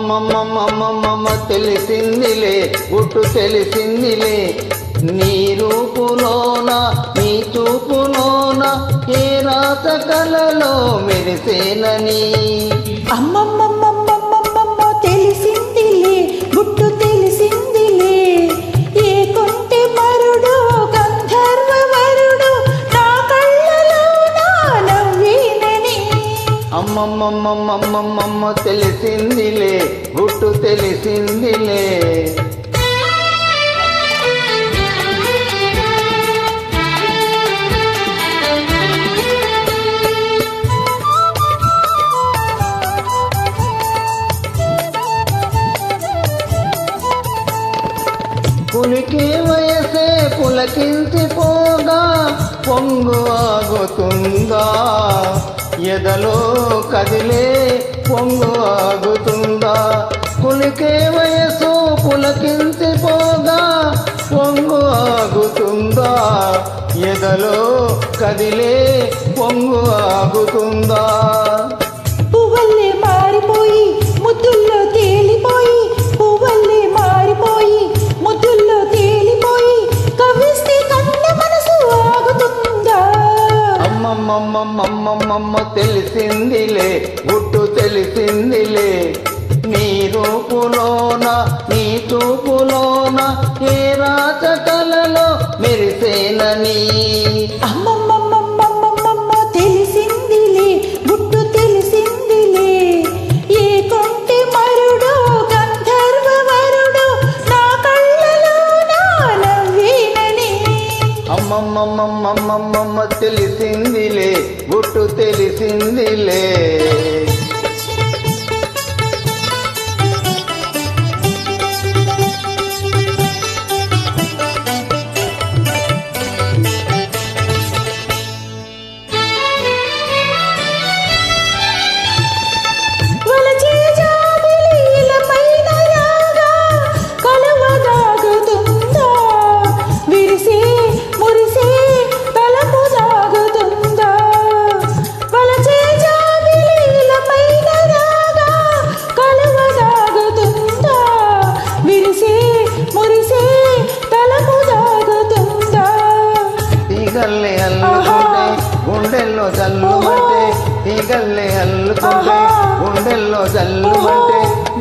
అమ్మమ్మమ్మమ్మమ్మమ్మ తెలిసిందిలే గుట్టు తెలిసిందిలే నీ రూపులోన నీ చూపులోన ఏ రాత కలలో మెరిసేనని అమ్మమ్మమ్మమ్మమ్మమ్మ తెలిసిందిలే గుట్టు తెలిసిందిలే ఏ కొంటె మరుడు గంధర్వ వరుడు నా కళ్ళలో నా నవ్వేనని అమ్మమ్మమ్మమ్మమ్మమ్మ తెలిసిందిలే గుట్టు తెలిసిందిలే పులికి వయసే పులకించిపోగా పొంగు ఆగుతుందా ఎదలో కదిలే పొంగు ఆగుతుందా పులికే వయసు పులకించిపోగా పొంగు ఆగుతుందా ఎదలో కదిలే పొంగు ఆగుతుందా పువ్వల్లే మారిపోయి ముద్దుల్లో తేలిపోయి పువ్వల్లే మారిపోయి ముద్దుల్లో తేలిపోయి కవిస్తే కన్న మనసు ఆగుతుందా అమ్మమ్మమ్మమ్మమ్మమ్మ తెలిసిందిలే గుట్టు తెలిసిందిలే నీ రూపులోన నీ చూపులోన ఏ రాత కలలో మెరిసేనని అమ్మమ్మమ్మమ్మమ్మమ్మ తెలిసిందిలే గుట్టు తెలిసిందిలే ఏ కొంటె మరుడు గంధర్వ వరుడు నా కళ్ళలో నా నవ్వేనని అమ్మమ్మమ్మమ్మమ్మమ్మ తెలిసిందిలే గుట్టు తెలిసిందిలే తీగల్లే అల్లుకుంటే గుండెల్లో జల్లుమంటే తీగల్లే అల్లుకుంటే గుండెల్లో జల్లుమంటే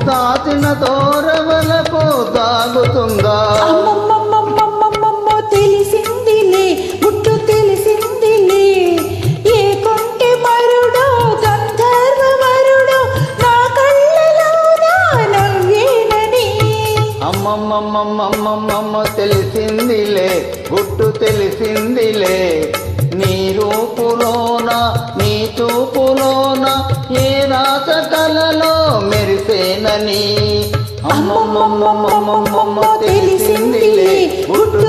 దాచిన తోరవలకు దాగుతుందా అమ్మమ్మమ్మమ్మమ్మమ్మ తెలిసిందిలే గుట్టు తెలిసిందిలే ఏ కొంటె మరుడో గంధర్వ వరుడో నా కళ్ళలో నా నవ్వేనని అమ్మమ్మమ్మమ్మమ్మమ్మ తెలిసిందిలే గుట్టు తెలిసిందిలే నీ రూపులోన నీ చూపులోన ఏ రాత కలలో మెరిసేనని అమ్మమ్మమ్మమ్మమ్మమ్మ తెలిసిందిలే గుట్టు